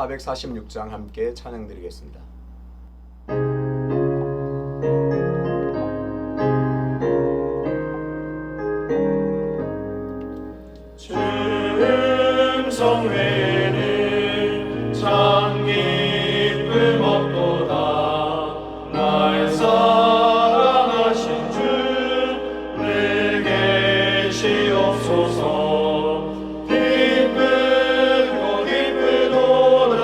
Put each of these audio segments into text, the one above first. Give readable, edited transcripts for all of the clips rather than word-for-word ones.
446장 함께 찬양드리겠습니다. 충성 외에는 참 기쁨 없도다. 날 사랑하신 주 늘 계시옵소서. 기쁘고 기쁘도다.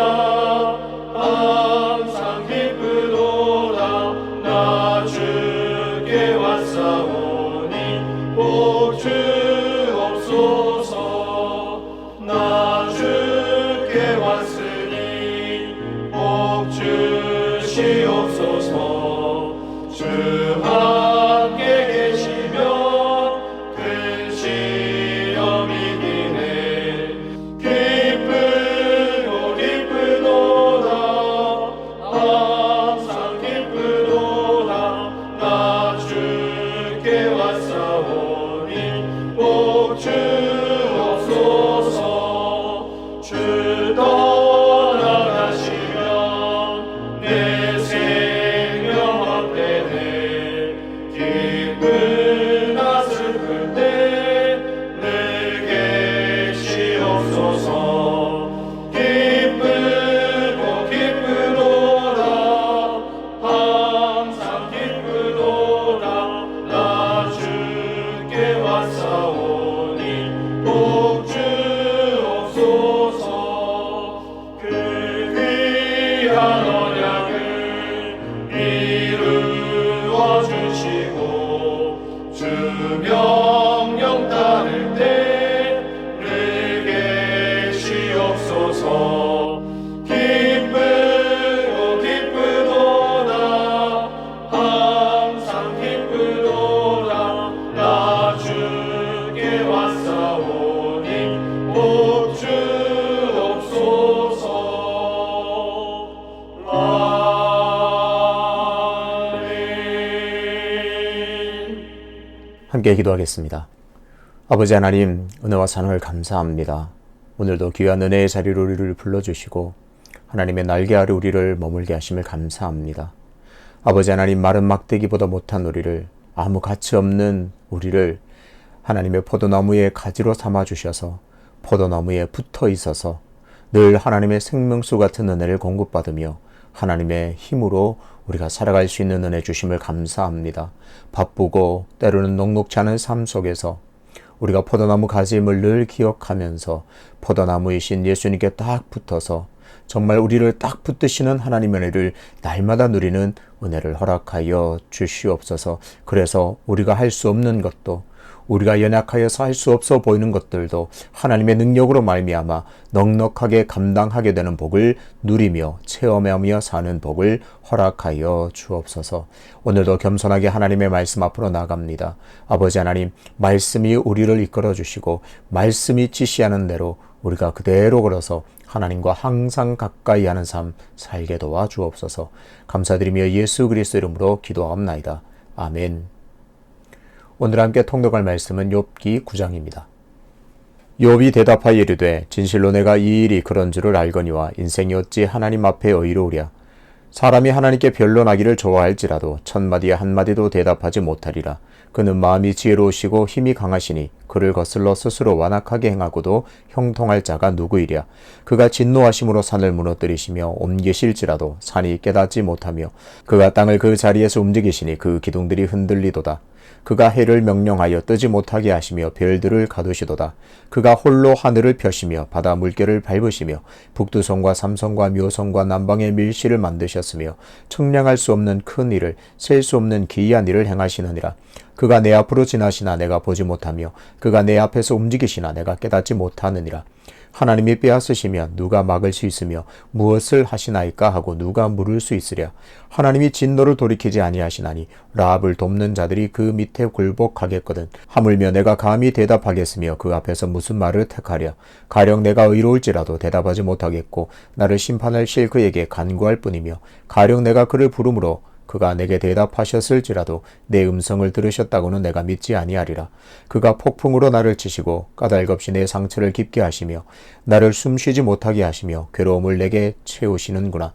항상 기쁘도다. 나 주께 왔사오니 복 주옵소서. 나 주께 왔으니 복 주시옵소서. 주 함께 계시면 큰 시험이 드네. 기쁘고 기쁘도다. 항상 기쁘도다. 나 주께 왔사오니 복 주옵소서. 주 떠나가시면 내 생명 헛되네. 기쁘나 슬플 때 늘 계시옵소서. 기쁘고 기쁘도다. 항상 기쁘도다. 나 주께 왔사오니 복 주옵소서. 그 귀한 언약을 이루어 주시고 주 명령 따를 때 늘 계시옵소서. 기쁘고 기쁘도다. 항상 기쁘도다. 나 주께 왔사오니 복 주옵소서. 아멘. 함께 기도하겠습니다. 아버지 하나님, 은혜와 사랑을 감사합니다. 오늘도 귀한 은혜의 자리로 우리를 불러주시고 하나님의 날개 아래 우리를 머물게 하심을 감사합니다. 아버지 하나님, 마른 막대기보다 못한 우리를, 아무 가치 없는 우리를 하나님의 포도나무의 가지로 삼아주셔서 포도나무에 붙어 있어서 늘 하나님의 생명수 같은 은혜를 공급받으며 하나님의 힘으로 우리가 살아갈 수 있는 은혜 주심을 감사합니다. 바쁘고 때로는 녹록지 않은 삶 속에서 우리가 포도나무 가지임을 늘 기억하면서 포도나무이신 예수님께 딱 붙어서 정말 우리를 딱 붙드시는 하나님의 은혜를 날마다 누리는 은혜를 허락하여 주시옵소서. 그래서 우리가 할 수 없는 것도, 우리가 연약하여서 할 수 없어 보이는 것들도 하나님의 능력으로 말미암아 넉넉하게 감당하게 되는 복을 누리며 체험하며 사는 복을 허락하여 주옵소서. 오늘도 겸손하게 하나님의 말씀 앞으로 나갑니다. 아버지 하나님, 말씀이 우리를 이끌어 주시고 말씀이 지시하는 대로 우리가 그대로 걸어서 하나님과 항상 가까이 하는 삶 살게 도와 주옵소서. 감사드리며 예수 그리스도 이름으로 기도하옵나이다. 아멘. 오늘 함께 통독할 말씀은 욥기 9장입니다. 욥이 대답하여 이르되 진실로 내가 이 일이 그런 줄을 알거니와 인생이 어찌 하나님 앞에 의로우랴. 사람이 하나님께 변론하기를 좋아할지라도 천마디에 한마디도 대답하지 못하리라. 그는 마음이 지혜로우시고 힘이 강하시니 그를 거슬러 스스로 완악하게 행하고도 형통할 자가 누구이랴. 그가 진노하심으로 산을 무너뜨리시며 옮기실지라도 산이 깨닫지 못하며 그가 땅을 그 자리에서 움직이시니 그 기둥들이 흔들리도다. 그가 해를 명령하여 뜨지 못하게 하시며 별들을 가두시도다. 그가 홀로 하늘을 펴시며 바다 물결을 밟으시며 북두성과 삼성과 묘성과 남방의 밀실을 만드셨으며 청량할 수 없는 큰 일을, 셀 수 없는 기이한 일을 행하시느니라. 그가 내 앞으로 지나시나 내가 보지 못하며 그가 내 앞에서 움직이시나 내가 깨닫지 못하느니라. 하나님이 빼앗으시면 누가 막을 수 있으며 무엇을 하시나이까 하고 누가 물을 수 있으랴. 하나님이 진노를 돌이키지 아니하시나니 라합을 돕는 자들이 그 밑에 굴복하겠거든. 하물며 내가 감히 대답하겠으며 그 앞에서 무슨 말을 택하랴. 가령 내가 의로울지라도 대답하지 못하겠고 나를 심판할 실 그에게 간구할 뿐이며 가령 내가 그를 부름으로 그가 내게 대답하셨을지라도 내 음성을 들으셨다고는 내가 믿지 아니하리라. 그가 폭풍으로 나를 치시고 까닭없이 내 상처를 깊게 하시며 나를 숨쉬지 못하게 하시며 괴로움을 내게 채우시는구나.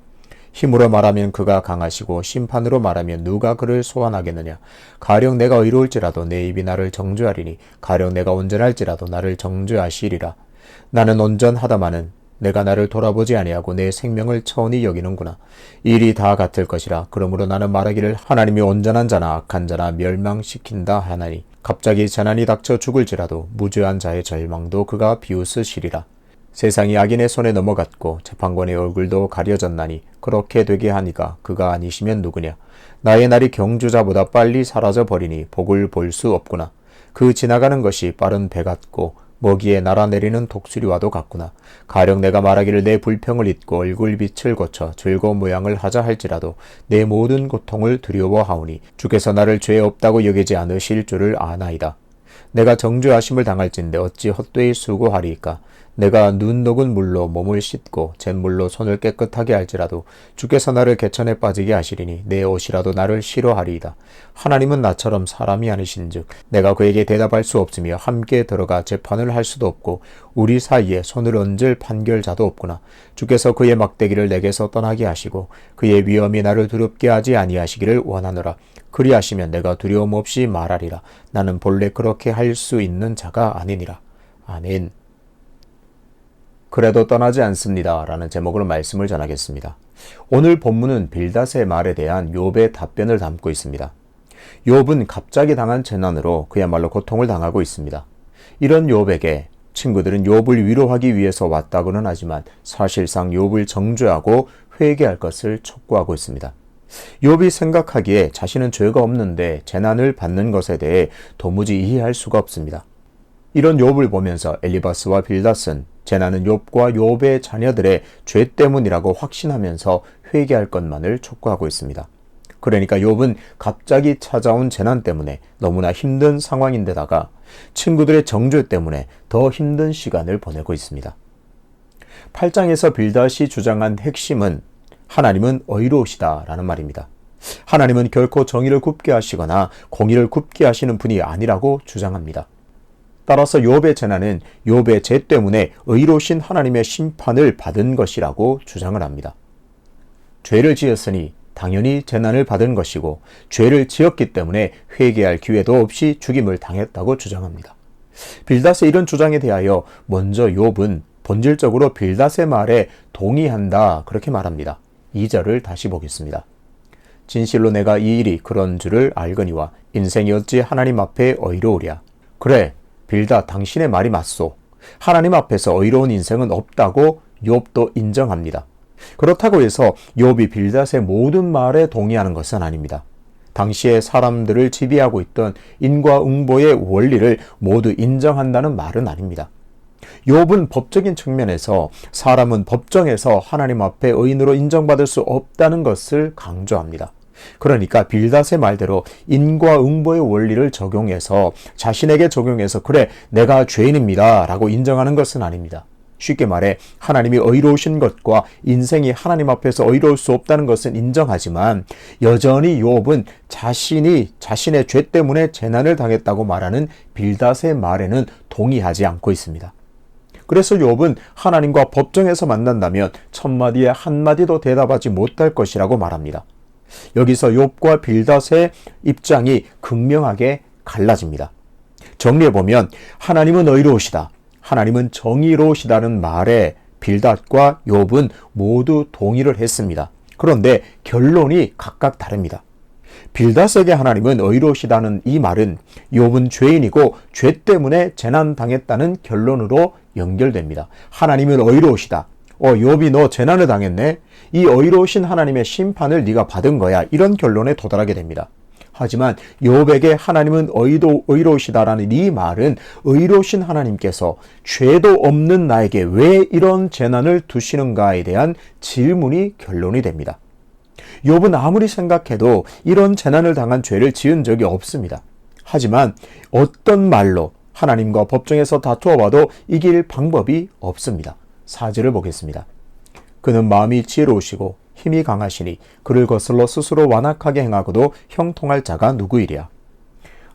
힘으로 말하면 그가 강하시고 심판으로 말하면 누가 그를 소환하겠느냐. 가령 내가 의로울지라도 내 입이 나를 정죄하리니 가령 내가 온전할지라도 나를 정죄하시리라. 나는 온전하다마는 내가 나를 돌아보지 아니하고 내 생명을 천히 여기는구나. 일이 다 같을 것이라. 그러므로 나는 말하기를 하나님이 온전한 자나 악한 자나 멸망시킨다 하나니 갑자기 재난이 닥쳐 죽을지라도 무죄한 자의 절망도 그가 비웃으시리라. 세상이 악인의 손에 넘어갔고 재판관의 얼굴도 가려졌나니 그렇게 되게 하니까 그가 아니시면 누구냐. 나의 날이 경주자보다 빨리 사라져 버리니 복을 볼 수 없구나. 그 지나가는 것이 빠른 배 같고 먹이에 날아내리는 독수리와도 같구나. 가령 내가 말하기를 내 불평을 잊고 얼굴빛을 고쳐 즐거운 모양을 하자 할지라도 내 모든 고통을 두려워하오니 주께서 나를 죄 없다고 여기지 않으실 줄을 아나이다. 내가 정죄하심을 당할진대 어찌 헛되이 수고하리이까. 내가 눈 녹은 물로 몸을 씻고 잿물로 손을 깨끗하게 할지라도 주께서 나를 개천에 빠지게 하시리니 내 옷이라도 나를 싫어하리이다. 하나님은 나처럼 사람이 아니신즉 내가 그에게 대답할 수 없으며 함께 들어가 재판을 할 수도 없고 우리 사이에 손을 얹을 판결자도 없구나. 주께서 그의 막대기를 내게서 떠나게 하시고 그의 위엄이 나를 두렵게 하지 아니하시기를 원하노라. 그리하시면 내가 두려움 없이 말하리라. 나는 본래 그렇게 할 수 있는 자가 아니니라. 아멘. 그래도 떠나지 않습니다. 라는 제목으로 말씀을 전하겠습니다. 오늘 본문은 빌닷의 말에 대한 욥의 답변을 담고 있습니다. 욥은 갑자기 당한 재난으로 그야말로 고통을 당하고 있습니다. 이런 욥에게 친구들은 욥을 위로하기 위해서 왔다고는 하지만 사실상 욥을 정죄하고 회개할 것을 촉구하고 있습니다. 욥이 생각하기에 자신은 죄가 없는데 재난을 받는 것에 대해 도무지 이해할 수가 없습니다. 이런 욥을 보면서 엘리바스와 빌닷은 재난은 욥과 욥의 자녀들의 죄 때문이라고 확신하면서 회개할 것만을 촉구하고 있습니다. 그러니까 욥은 갑자기 찾아온 재난 때문에 너무나 힘든 상황인데다가 친구들의 정죄 때문에 더 힘든 시간을 보내고 있습니다. 8장에서 빌닷이 주장한 핵심은 하나님은 의로우시다라는 말입니다. 하나님은 결코 정의를 굽게 하시거나 공의를 굽게 하시는 분이 아니라고 주장합니다. 따라서 욥의 재난은 욥의 죄 때문에 의로우신 하나님의 심판을 받은 것이라고 주장을 합니다. 죄를 지었으니 당연히 재난을 받은 것이고 죄를 지었기 때문에 회개할 기회도 없이 죽임을 당했다고 주장합니다. 빌닷의 이런 주장에 대하여 먼저 욥은 본질적으로 빌닷의 말에 동의한다 그렇게 말합니다. 2절을 다시 보겠습니다. 진실로 내가 이 일이 그런 줄을 알거니와 인생이 어찌 하나님 앞에 의로우랴. 그래 빌닷 당신의 말이 맞소. 하나님 앞에서 의로운 인생은 없다고 욥도 인정합니다. 그렇다고 해서 욥이 빌닷의 모든 말에 동의하는 것은 아닙니다. 당시에 사람들을 지배하고 있던 인과응보의 원리를 모두 인정한다는 말은 아닙니다. 욥은 법적인 측면에서 사람은 법정에서 하나님 앞에 의인으로 인정받을 수 없다는 것을 강조합니다. 그러니까 빌닷의 말대로 인과응보의 원리를 적용해서 자신에게 적용해서 그래 내가 죄인입니다 라고 인정하는 것은 아닙니다. 쉽게 말해 하나님이 의로우신 것과 인생이 하나님 앞에서 의로울 수 없다는 것은 인정하지만 여전히 욥은 자신이 자신의 죄 때문에 재난을 당했다고 말하는 빌닷의 말에는 동의하지 않고 있습니다. 그래서 욥은 하나님과 법정에서 만난다면 첫마디에 한마디도 대답하지 못할 것이라고 말합니다. 여기서 욥과 빌닷의 입장이 극명하게 갈라집니다. 정리해보면 하나님은 의로우시다, 하나님은 정의로우시다는 말에 빌닷과 욥은 모두 동의를 했습니다. 그런데 결론이 각각 다릅니다. 빌닷에게 하나님은 의로우시다는 이 말은 욥은 죄인이고 죄 때문에 재난당했다는 결론으로 연결됩니다. 하나님은 의로우시다. 욥이 너 재난을 당했네? 이 의로우신 하나님의 심판을 네가 받은 거야. 이런 결론에 도달하게 됩니다. 하지만 욥에게 하나님은 의로우시다라는 이 말은 의로우신 하나님께서 죄도 없는 나에게 왜 이런 재난을 두시는가에 대한 질문이 결론이 됩니다. 욥은 아무리 생각해도 이런 재난을 당한 죄를 지은 적이 없습니다. 하지만 어떤 말로 하나님과 법정에서 다투어봐도 이길 방법이 없습니다. 4절을 보겠습니다. 그는 마음이 지혜로우시고 힘이 강하시니 그를 거슬러 스스로 완악하게 행하고도 형통할 자가 누구이랴.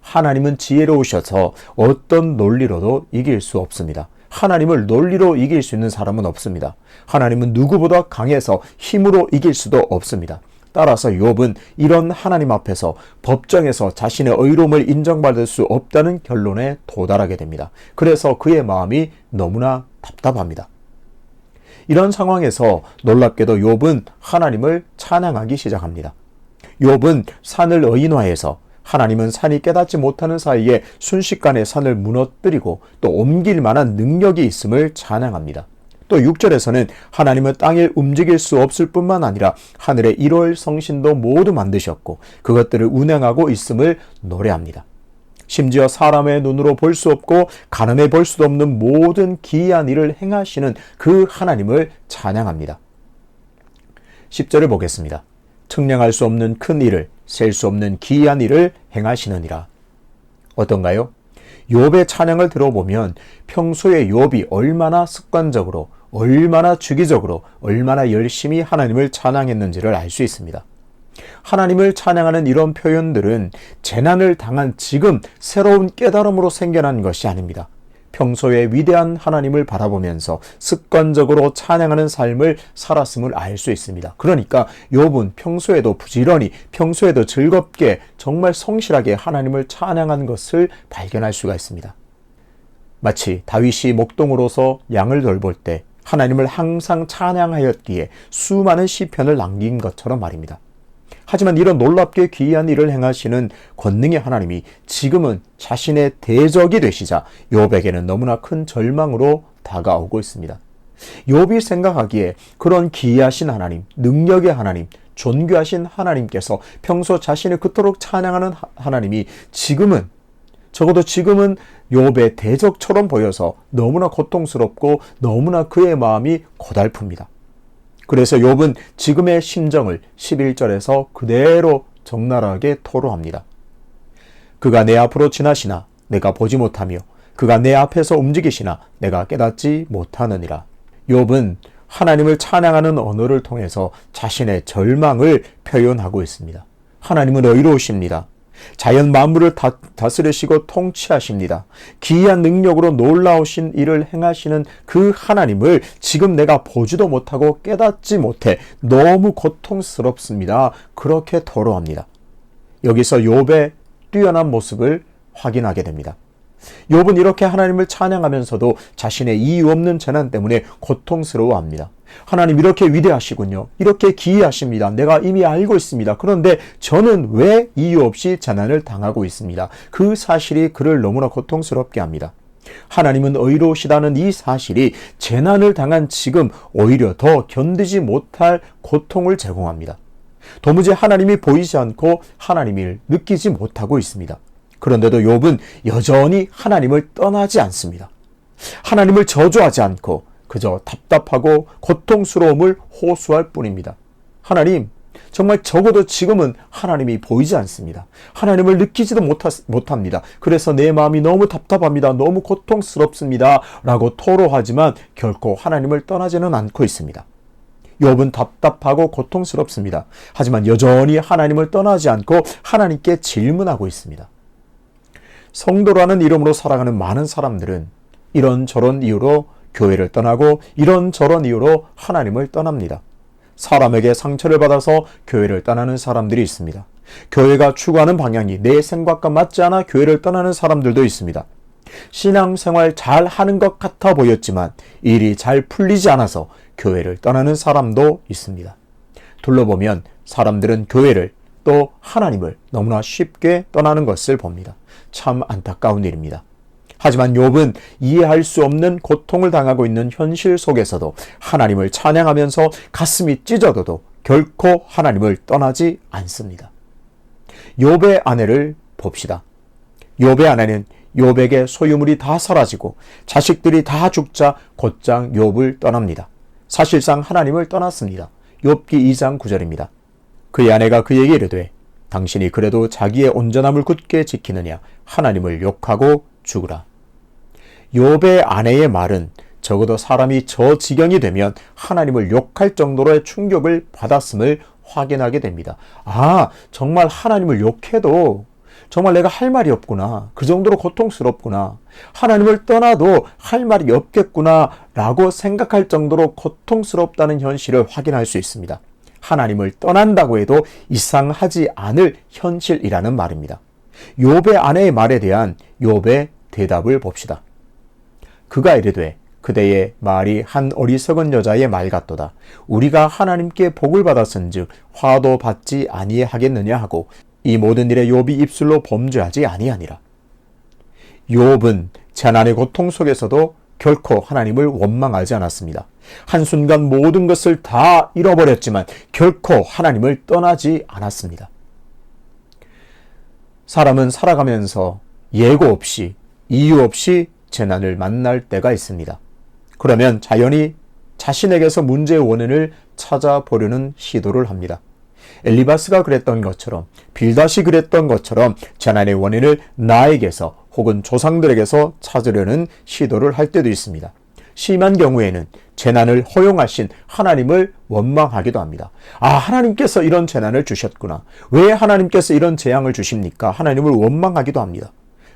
하나님은 지혜로우셔서 어떤 논리로도 이길 수 없습니다. 하나님을 논리로 이길 수 있는 사람은 없습니다. 하나님은 누구보다 강해서 힘으로 이길 수도 없습니다. 따라서 욥은 이런 하나님 앞에서 법정에서 자신의 의로움을 인정받을 수 없다는 결론에 도달하게 됩니다. 그래서 그의 마음이 너무나 답답합니다. 이런 상황에서 놀랍게도 욥은 하나님을 찬양하기 시작합니다. 욥은 산을 의인화해서 하나님은 산이 깨닫지 못하는 사이에 순식간에 산을 무너뜨리고 또 옮길 만한 능력이 있음을 찬양합니다. 또 6절에서는 하나님은 땅을 움직일 수 없을 뿐만 아니라 하늘의 일월 성신도 모두 만드셨고 그것들을 운행하고 있음을 노래합니다. 심지어 사람의 눈으로 볼 수 없고 가늠해 볼 수도 없는 모든 기이한 일을 행하시는 그 하나님을 찬양합니다. 10절을 보겠습니다. 측량할 수 없는 큰 일을, 셀 수 없는 기이한 일을 행하시느니라. 어떤가요? 욥의 찬양을 들어보면 평소에 욥이 얼마나 습관적으로, 얼마나 주기적으로, 얼마나 열심히 하나님을 찬양했는지를 알 수 있습니다. 하나님을 찬양하는 이런 표현들은 재난을 당한 지금 새로운 깨달음으로 생겨난 것이 아닙니다. 평소에 위대한 하나님을 바라보면서 습관적으로 찬양하는 삶을 살았음을 알 수 있습니다. 그러니까 욥은 평소에도 부지런히, 평소에도 즐겁게 정말 성실하게 하나님을 찬양한 것을 발견할 수가 있습니다. 마치 다윗이 목동으로서 양을 돌볼 때 하나님을 항상 찬양하였기에 수많은 시편을 남긴 것처럼 말입니다. 하지만 이런 놀랍게 귀한 일을 행하시는 권능의 하나님이 지금은 자신의 대적이 되시자 욥에게는 너무나 큰 절망으로 다가오고 있습니다. 욥이 생각하기에 그런 기이하신 하나님, 능력의 하나님, 존귀하신 하나님께서 평소 자신을 그토록 찬양하는 하나님이 지금은, 적어도 지금은 욥의 대적처럼 보여서 너무나 고통스럽고 너무나 그의 마음이 고달픕니다. 그래서 욥은 지금의 심정을 11절에서 그대로 적나라하게 토로합니다. 그가 내 앞으로 지나시나 내가 보지 못하며 그가 내 앞에서 움직이시나 내가 깨닫지 못하느니라. 욥은 하나님을 찬양하는 언어를 통해서 자신의 절망을 표현하고 있습니다. 하나님은 의로우십니다. 자연 만물을 다스리시고 통치하십니다. 기이한 능력으로 놀라우신 일을 행하시는 그 하나님을 지금 내가 보지도 못하고 깨닫지 못해 너무 고통스럽습니다. 그렇게 토로합니다. 여기서 욥의 뛰어난 모습을 확인하게 됩니다. 욥은 이렇게 하나님을 찬양하면서도 자신의 이유 없는 재난 때문에 고통스러워합니다. 하나님 이렇게 위대하시군요. 이렇게 기이하십니다. 내가 이미 알고 있습니다. 그런데 저는 왜 이유 없이 재난을 당하고 있습니다. 그 사실이 그를 너무나 고통스럽게 합니다. 하나님은 의로우시다는 이 사실이 재난을 당한 지금 오히려 더 견디지 못할 고통을 제공합니다. 도무지 하나님이 보이지 않고 하나님을 느끼지 못하고 있습니다. 그런데도 욥은 여전히 하나님을 떠나지 않습니다. 하나님을 저주하지 않고 그저 답답하고 고통스러움을 호소할 뿐입니다. 하나님, 정말 적어도 지금은 하나님이 보이지 않습니다. 하나님을 느끼지도 못합니다. 그래서 내 마음이 너무 답답합니다. 너무 고통스럽습니다. 라고 토로하지만 결코 하나님을 떠나지는 않고 있습니다. 욥은 답답하고 고통스럽습니다. 하지만 여전히 하나님을 떠나지 않고 하나님께 질문하고 있습니다. 성도라는 이름으로 살아가는 많은 사람들은 이런저런 이유로 교회를 떠나고 이런저런 이유로 하나님을 떠납니다. 사람에게 상처를 받아서 교회를 떠나는 사람들이 있습니다. 교회가 추구하는 방향이 내 생각과 맞지 않아 교회를 떠나는 사람들도 있습니다. 신앙생활 잘 하는 것 같아 보였지만 일이 잘 풀리지 않아서 교회를 떠나는 사람도 있습니다. 둘러보면 사람들은 교회를 또 하나님을 너무나 쉽게 떠나는 것을 봅니다. 참 안타까운 일입니다. 하지만 욥은 이해할 수 없는 고통을 당하고 있는 현실 속에서도 하나님을 찬양하면서 가슴이 찢어져도 결코 하나님을 떠나지 않습니다. 욥의 아내를 봅시다. 욥의 아내는 욥에게 소유물이 다 사라지고 자식들이 다 죽자 곧장 욥을 떠납니다. 사실상 하나님을 떠났습니다. 욥기 2장 9절입니다. 그의 아내가 그에게 이르되 당신이 그래도 자기의 온전함을 굳게 지키느냐 하나님을 욕하고 죽으라. 욥의 아내의 말은 적어도 사람이 저 지경이 되면 하나님을 욕할 정도로의 충격을 받았음을 확인하게 됩니다. 아, 정말 하나님을 욕해도 정말 내가 할 말이 없구나. 그 정도로 고통스럽구나. 하나님을 떠나도 할 말이 없겠구나 라고 생각할 정도로 고통스럽다는 현실을 확인할 수 있습니다. 하나님을 떠난다고 해도 이상하지 않을 현실이라는 말입니다. 욥의 아내의 말에 대한 욥의 대답을 봅시다. 그가 이르되 그대의 말이 한 어리석은 여자의 말 같도다. 우리가 하나님께 복을 받았은즉 화도 받지 아니하겠느냐 하고 이 모든 일에 욥이 입술로 범죄하지 아니하니라. 욥은 재난의 고통 속에서도 결코 하나님을 원망하지 않았습니다. 한순간 모든 것을 다 잃어버렸지만 결코 하나님을 떠나지 않았습니다. 사람은 살아가면서 예고 없이 이유 없이 재난을 만날 때가 있습니다. 그러면 자연히 자신에게서 문제의 원인을 찾아보려는 시도를 합니다. 엘리바스가 그랬던 것처럼 빌닷이 그랬던 것처럼 재난의 원인을 나에게서 혹은 조상들에게서 찾으려는 시도를 할 때도 있습니다. 심한 경우에는 재난을 허용하신 하나님을 원망하기도 합니다. 아, 하나님께서 이런 재난을 주셨구나. 왜 하나님께서 이런 재앙을 주십니까? 하나님을 원망하기도 합니다.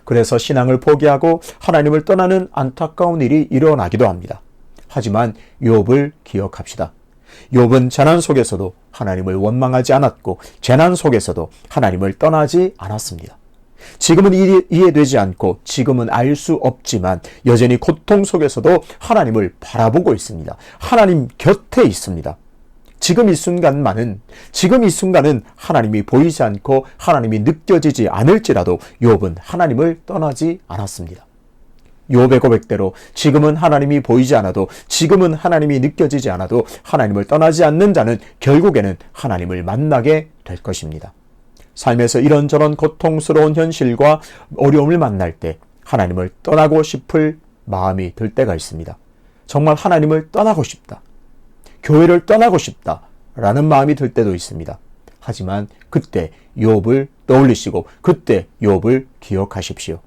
그래서 신앙을 포기하고 하나님을 떠나는 안타까운 일이 일어나기도 합니다. 하지만 욥을 기억합시다. 욥은 재난 속에서도 하나님을 원망하지 않았고 재난 속에서도 하나님을 떠나지 않았습니다. 지금은 이해되지 않고 지금은 알 수 없지만 여전히 고통 속에서도 하나님을 바라보고 있습니다. 하나님 곁에 있습니다. 지금 이 순간은 하나님이 보이지 않고 하나님이 느껴지지 않을지라도 욥은 하나님을 떠나지 않았습니다. 욥의 고백대로 지금은 하나님이 보이지 않아도 지금은 하나님이 느껴지지 않아도 하나님을 떠나지 않는 자는 결국에는 하나님을 만나게 될 것입니다. 삶에서 이런저런 고통스러운 현실과 어려움을 만날 때 하나님을 떠나고 싶을 마음이 들 때가 있습니다. 정말 하나님을 떠나고 싶다. 교회를 떠나고 싶다. 라는 마음이 들 때도 있습니다. 하지만 그때 욥을 떠올리시고 그때 욥을 기억하십시오.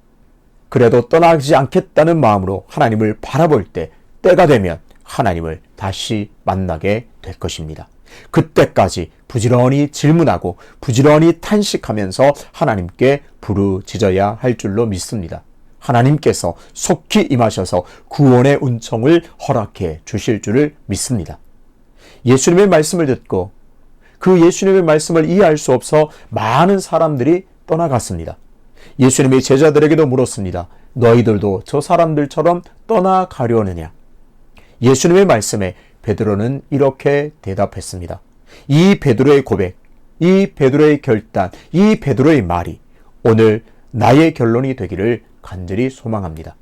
그래도 떠나지 않겠다는 마음으로 하나님을 바라볼 때 때가 되면 하나님을 다시 만나게 될 것입니다. 그때까지 부지런히 질문하고 부지런히 탄식하면서 하나님께 부르짖어야 할 줄로 믿습니다. 하나님께서 속히 임하셔서 구원의 은총을 허락해 주실 줄을 믿습니다. 예수님의 말씀을 듣고 그 예수님의 말씀을 이해할 수 없어 많은 사람들이 떠나갔습니다. 예수님이 제자들에게도 물었습니다. 너희들도 저 사람들처럼 떠나가려느냐? 예수님의 말씀에 베드로는 이렇게 대답했습니다. 이 베드로의 고백, 이 베드로의 결단, 이 베드로의 말이 오늘 나의 결론이 되기를 간절히 소망합니다.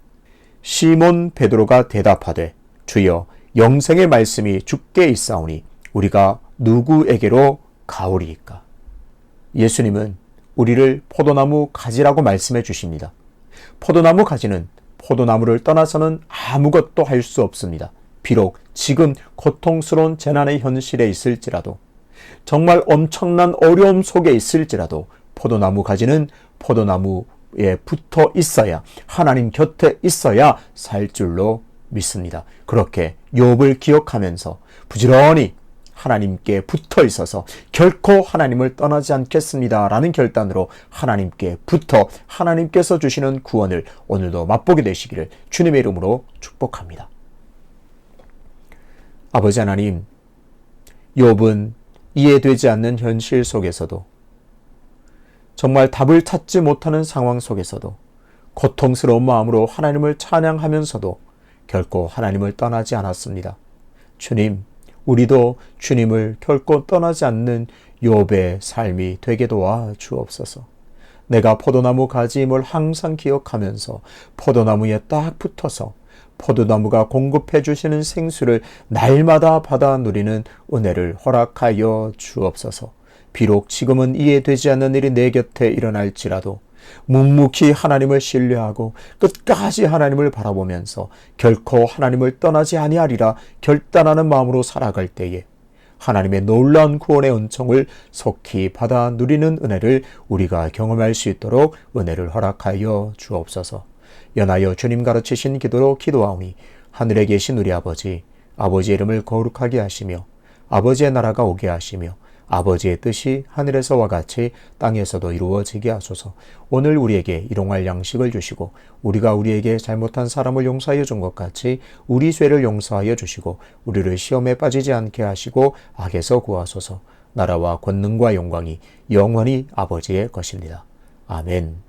시몬 베드로가 대답하되 주여 영생의 말씀이 주께 있사오니 우리가 누구에게로 가오리이까? 예수님은 우리를 포도나무 가지라고 말씀해 주십니다. 포도나무 가지는 포도나무를 떠나서는 아무것도 할 수 없습니다. 비록 지금 고통스러운 재난의 현실에 있을지라도 정말 엄청난 어려움 속에 있을지라도 포도나무 가지는 포도나무에 붙어 있어야 하나님 곁에 있어야 살 줄로 믿습니다. 그렇게 욥을 기억하면서 부지런히 하나님께 붙어 있어서 결코 하나님을 떠나지 않겠습니다 라는 결단으로 하나님께 붙어 하나님께서 주시는 구원을 오늘도 맛보게 되시기를 주님의 이름으로 축복합니다. 아버지 하나님, 욥은 이해되지 않는 현실 속에서도 정말 답을 찾지 못하는 상황 속에서도 고통스러운 마음으로 하나님을 찬양하면서도 결코 하나님을 떠나지 않았습니다. 주님, 우리도 주님을 결코 떠나지 않는 욥의 삶이 되게 도와 주옵소서. 내가 포도나무 가지임을 항상 기억하면서 포도나무에 딱 붙어서 포도나무가 공급해 주시는 생수를 날마다 받아 누리는 은혜를 허락하여 주옵소서. 비록 지금은 이해되지 않는 일이 내 곁에 일어날지라도 묵묵히 하나님을 신뢰하고 끝까지 하나님을 바라보면서 결코 하나님을 떠나지 아니하리라 결단하는 마음으로 살아갈 때에 하나님의 놀라운 구원의 은총을 속히 받아 누리는 은혜를 우리가 경험할 수 있도록 은혜를 허락하여 주옵소서. 연하여 주님 가르치신 기도로 기도하오니 하늘에 계신 우리 아버지, 아버지의 이름을 거룩하게 하시며 아버지의 나라가 오게 하시며 아버지의 뜻이 하늘에서와 같이 땅에서도 이루어지게 하소서. 오늘 우리에게 일용할 양식을 주시고 우리가 우리에게 잘못한 사람을 용서하여 준 것 같이 우리 죄를 용서하여 주시고 우리를 시험에 빠지지 않게 하시고 악에서 구하소서. 나라와 권능과 영광이 영원히 아버지의 것입니다. 아멘.